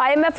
IMF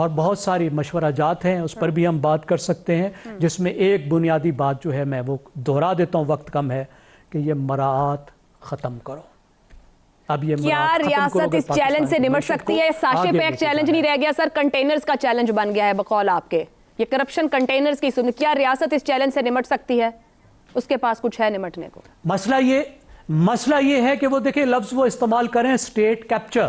اور بہت ساری مشورہ جات ہیں، اس پر بھی ہم بات کر سکتے ہیں، جس میں ایک بنیادی بات جو ہے میں وہ دہرا دیتا ہوں، وقت کم ہے، کہ یہ مراعات ختم کرو۔ اب یہ کیا مراعات ختم کرو ریاست گے اس پاکستان چیلنج سے کی نمٹ معیشت سکتی کو ہے؟ ساشے آگے پہ ایک لے کے چیلنج جانا نہیں ہے۔ رہ گیا سر، کنٹینرز کا چیلنج بن گیا ہے بقول آپ کے، یہ کرپشن کنٹینرز کی سن، کیا ریاست اس چیلنج سے نمٹ سکتی ہے؟ اس کے پاس کچھ ہے نمٹنے کو؟ مسئلہ یہ ہے کہ وہ دیکھیں لفظ وہ استعمال کریں اسٹیٹ کیپچر،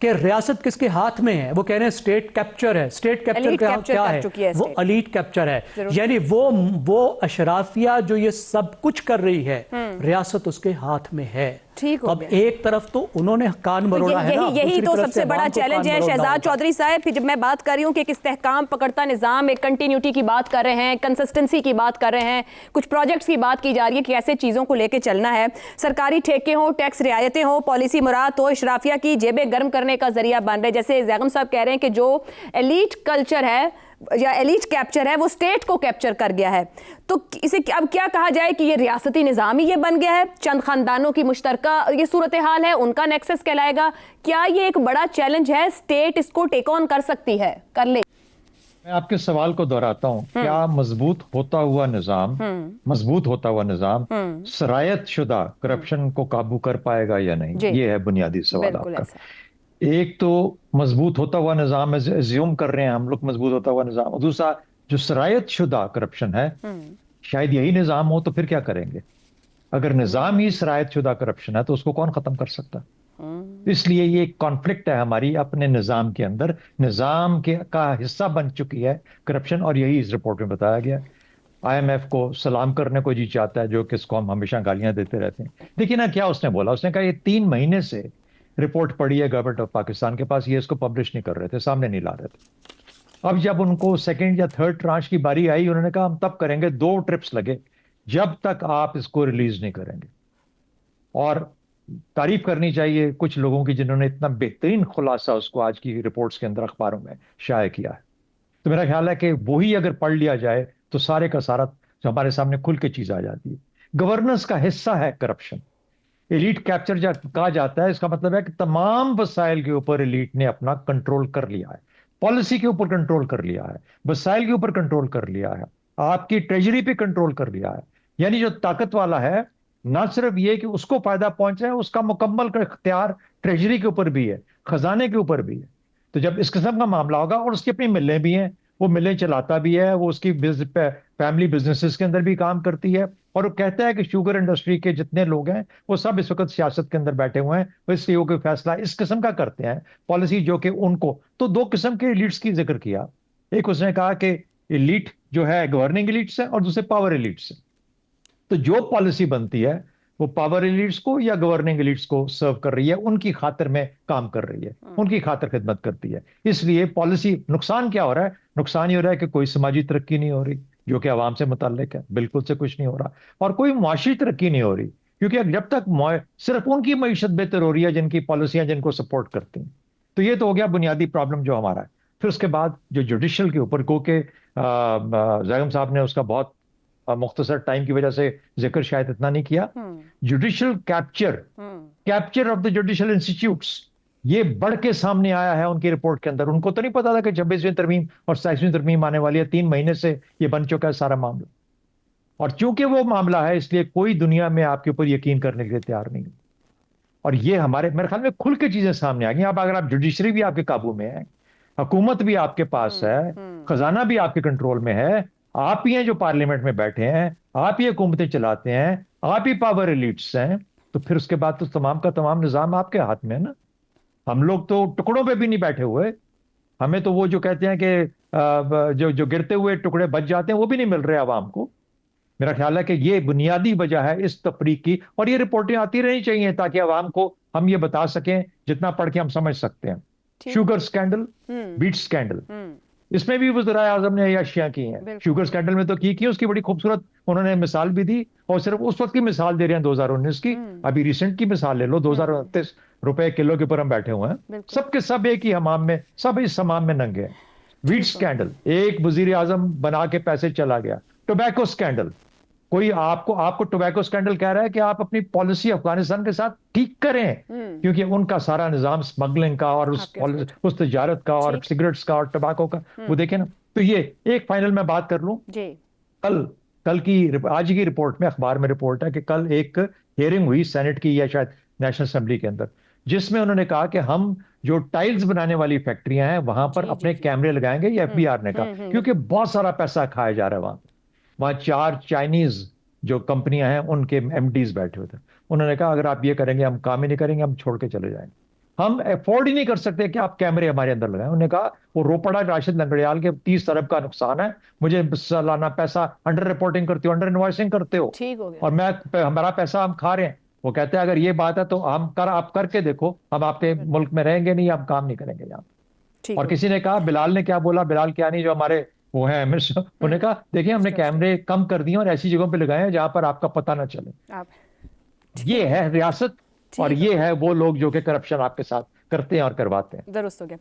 کہ ریاست کس کے ہاتھ میں ہے، وہ کہہ رہے ہیں اسٹیٹ کیپچر ہے۔ اسٹیٹ کیپچر Elite capture کیا کر ہے؟ چکی ہے وہ state۔ ایلیٹ کیپچر ہے، ضرور۔ یعنی وہ اشرافیہ جو یہ سب کچھ کر رہی ہے، ریاست اس کے ہاتھ میں ہے۔ ٹھیک ہو اب گیا۔ ایک طرف تو انہوں نے کان مروڑا ہے نا، یہی دوسری تو طرف سب سے بڑا عوام کو چیلنج کان ہے مروڑنا شہزاد ہوگا۔ چودھری صاحب، پھر جب میں بات کر رہی ہوں کہ ایک استحکام پکڑتا نظام، ایک کنٹینیوٹی کی بات کر رہے ہیں، کنسسٹنسی کی بات کر رہے ہیں، کچھ پروجیکٹس کی بات کی جا رہی ہے کہ ایسے چیزوں کو لے کے چلنا ہے، سرکاری ٹھیکے ہوں، ٹیکس رعایتیں ہوں، پالیسی مراد ہو، اشرافیہ کی جیبیں گرم کرنے کا ذریعہ بن رہے، جیسے زیغم صاحب کہہ رہے ہیں کہ جو ایلیٹ کلچر ہے یا ایلیٹ کیپچر ہے وہ اسٹیٹ کو کیپچر کر گیا ہے، تو اسے اب کیا کہا جائے کہ یہ ریاستی نظام ہی یہ بن گیا ہے، چند خاندانوں کی مشترکہ یہ صورتحال ہے، ان کا نیکسس کہلائے گا، کیا یہ ایک بڑا چیلنج ہے، اسٹیٹ اس کو ٹیک آن کر سکتی ہے، کر لے؟ میں آپ کے سوال کو دہراتا ہوں، کیا مضبوط ہوتا ہوا نظام سرایت شدہ کرپشن کو قابو کر پائے گا یا نہیں؟ یہ ہے بنیادی سوال آپ کا۔ ایک تو مضبوط ہوتا ہوا نظام ایزیوم کر رہے ہیں ہم لوگ، مضبوط ہوتا ہوا نظام، اور دوسرا جو سرایت شدہ کرپشن ہے، شاید یہی نظام ہو تو پھر کیا کریں گے؟ اگر نظام ہی سرایت شدہ کرپشن ہے تو اس کو کون ختم کر سکتا؟ اس لیے یہ ایک کانفلکٹ ہے ہماری اپنے نظام کے اندر، نظام کا حصہ بن چکی ہے کرپشن، اور یہی اس رپورٹ میں بتایا گیا۔ آئی ایم ایف کو سلام کرنے کو جی چاہتا ہے، جو کہ اس کو ہم ہمیشہ گالیاں دیتے رہتے ہیں۔ دیکھیں نا کیا اس نے بولا، اس نے کہا یہ 3 مہینے سے رپورٹ پڑی ہے گورنمنٹ آف پاکستان کے پاس، یہ اس کو پبلش نہیں کر رہے تھے، سامنے نہیں لا رہے تھے۔ اب جب ان کو سیکنڈ یا تھرڈ ٹرانچ کی باری آئی، انہوں نے کہا ہم تب کریں گے، 2 ٹرپس لگے، جب تک آپ اس کو ریلیز نہیں کریں گے۔ اور تعریف کرنی چاہیے کچھ لوگوں کی جنہوں نے اتنا بہترین خلاصہ اس کو آج کی رپورٹس کے اندر اخباروں میں شائع کیا ہے۔ تو میرا خیال ہے کہ وہی اگر پڑھ لیا جائے تو سارے کا سارا ہمارے سامنے کھل کے چیز آ جاتی ہے۔ گورننس کا حصہ ہے کرپشن، ایلیٹ کیپچر کہا جاتا ہے، اس کا مطلب ہے کہ تمام وسائل کے اوپر ایلیٹ نے اپنا کنٹرول کر لیا ہے، پالیسی کے اوپر کنٹرول کر لیا ہے، وسائل کے اوپر کنٹرول کر لیا ہے، آپ کی ٹریجری پہ کنٹرول کر لیا ہے۔ یعنی جو طاقت والا ہے، نہ صرف یہ کہ اس کو فائدہ پہنچے، اس کا مکمل اختیار ٹریجری کے اوپر بھی ہے، خزانے کے اوپر بھی ہے۔ تو جب اس قسم کا معاملہ ہوگا، اور اس کی اپنی ملیں بھی ہیں، وہ ملیں چلاتا بھی ہے، وہ اس کی فیملی بزنسز کے اندر بھی کام کرتی ہے، اور وہ کہتا ہے کہ شوگر انڈسٹری کے جتنے لوگ ہیں وہ سب اس وقت سیاست کے اندر بیٹھے ہوئے ہیں، اس لیے وہ کوئی فیصلہ اس قسم کا کرتے ہیں پالیسی جو کہ ان کو۔ تو 2 قسم کے ایلیٹس کی ذکر کیا، ایک اس نے کہا کہ ایلیٹ جو ہے گورننگ ایلیٹس ہے، اور دوسرے پاور ایلیٹس ہیں۔ تو جو پالیسی بنتی ہے وہ پاور ایلیٹس کو یا گورننگ ایلیٹس کو سرو کر رہی ہے، ان کی خاطر میں کام کر رہی ہے، ان کی خاطر خدمت کرتی ہے۔ اس لیے پالیسی نقصان کیا ہو رہا ہے؟ نقصان یہ ہو رہا ہے کہ کوئی سماجی ترقی نہیں ہو رہی جو کہ عوام سے متعلق ہے، بالکل سے کچھ نہیں ہو رہا، اور کوئی معاشی ترقی نہیں ہو رہی، کیونکہ جب تک صرف ان کی معیشت بہتر ہو رہی ہے جن کی پالیسیاں جن کو سپورٹ کرتی ہیں۔ تو یہ تو ہو گیا بنیادی پرابلم جو ہمارا ہے۔ پھر اس کے بعد جو جوڈیشل کے اوپر، کو کہ زاہم صاحب نے اس کا بہت مختصر ٹائم کی وجہ سے ذکر شاید اتنا نہیں کیا، judicial capture of the judicial institutes, یہ بڑھ کے سامنے آیا ہے ان کی رپورٹ کے اندر۔ ان کو تو نہیں پتا تھا کہ 26ویں ترمیم اور 27ویں ترمیم آنے والی ہے، 3 مہینے سے یہ بن چکا ہے سارا معاملہ، اور چونکہ وہ معاملہ ہے اس لیے کوئی دنیا میں آپ کے اوپر یقین کرنے کے لیے تیار نہیں۔ اور یہ ہمارے میرے خیال میں کھل کے چیزیں سامنے آ گئی۔ اب اگر آپ جوڈیشری بھی آپ کے قابو میں ہے، حکومت بھی آپ کے پاس ہے، خزانہ بھی آپ کے کنٹرول میں ہے، آپ ہی ہیں جو پارلیمنٹ میں بیٹھے ہیں، آپ ہی حکومتیں چلاتے ہیں، آپ ہی پاور ایلیٹس ہیں، تو پھر اس کے بعد تو تمام کا تمام نظام آپ کے ہاتھ میں ہے نا۔ ہم لوگ تو ٹکڑوں پہ بھی نہیں بیٹھے ہوئے، ہمیں تو وہ جو کہتے ہیں کہ جو گرتے ہوئے ٹکڑے بچ جاتے ہیں وہ بھی نہیں مل رہے عوام کو۔ میرا خیال ہے کہ یہ بنیادی وجہ ہے اس تفریق کی، اور یہ رپورٹیں آتی رہنی چاہیے تاکہ عوام کو ہم یہ بتا سکیں جتنا پڑھ کے ہم سمجھ سکتے ہیں۔ شوگر سکینڈل، بیٹ سکینڈل، اس میں بھی وزراء اعظم نے یہ اشیاء کی ہیں۔ شوگر سکینڈل میں تو کی اس کی بڑی خوبصورت انہوں نے مثال بھی دی، اور صرف اس وقت کی مثال دے رہے ہیں 2019 کی، ابھی ریسنٹ کی مثال لے لو، 2029 روپے کلو کے اوپر ہم بیٹھے ہوئے ہیں، سب کے سب ایک ہی حمام میں، سب اس حمام میں ننگے ہیں۔ ویٹ سکینڈل، ایک وزیر اعظم بنا کے پیسے چلا گیا۔ ٹوبیکو سکینڈل، کوئی آپ کو ٹوبیکو اسکینڈل کہہ رہا ہے کہ آپ اپنی پالیسی افغانستان کے ساتھ ٹھیک کریں، کیونکہ ان کا سارا نظام اسمگلنگ کا اور اس تجارت کا اور سگریٹس کا اور ٹباکو کا، وہ دیکھیں نا. تو یہ ایک فائنل میں بات کر لوں، کل کی آج کی رپورٹ میں، اخبار میں رپورٹ ہے کہ کل ایک ہیئرنگ ہوئی سینٹ کی یا شاید نیشنل اسمبلی کے اندر، جس میں انہوں نے کہا کہ ہم جو ٹائلز بنانے والی فیکٹریاں ہیں وہاں پر اپنے کیمرے لگائیں گے. یہ ایف بی آر نے کہا، کیونکہ بہت سارا پیسہ کھایا جا رہا ہے وہاں 4 چائنیز جو کمپنیاں ہیں ان کے ایم ڈیز بیٹھے ہوئے تھے. انہوں نے کہا اگر آپ یہ کریں گے ہم کام ہی نہیں کریں گے، ہم چھوڑ کے چلے جائیں گے، ہم افورڈ ہی نہیں کر سکتے کہ آپ کیمرے ہمارے اندر لگائیں. انہوں نے کہا وہ رو پڑا راشد لنگڑیال کے 30 ارب کا نقصان ہے، مجھے سالانہ پیسہ انڈر رپورٹنگ کرتے ہو، انڈر انوائسنگ کرتے ہو، اور ہمارا پیسہ ہم کھا رہے ہیں. وہ کہتے ہیں اگر یہ بات ہے تو آپ کر کے دیکھو، ہم آپ کے ملک میں رہیں گے نہیں، ہم کام نہیں کریں گے یہاں. اور کسی نے کہا، بلال نے کیا بولا، بلال کیا نہیں جو ہمارے وہ ہیں انہوں نے کہا دیکھیں ہم نے کیمرے کم کر دیے اور ایسی جگہوں پہ لگائے ہیں جہاں پر آپ کا پتہ نہ چلے. یہ ہے ریاست اور یہ ہے وہ لوگ جو کہ کرپشن آپ کے ساتھ کرتے ہیں اور کرواتے ہیں. درست ہو گیا.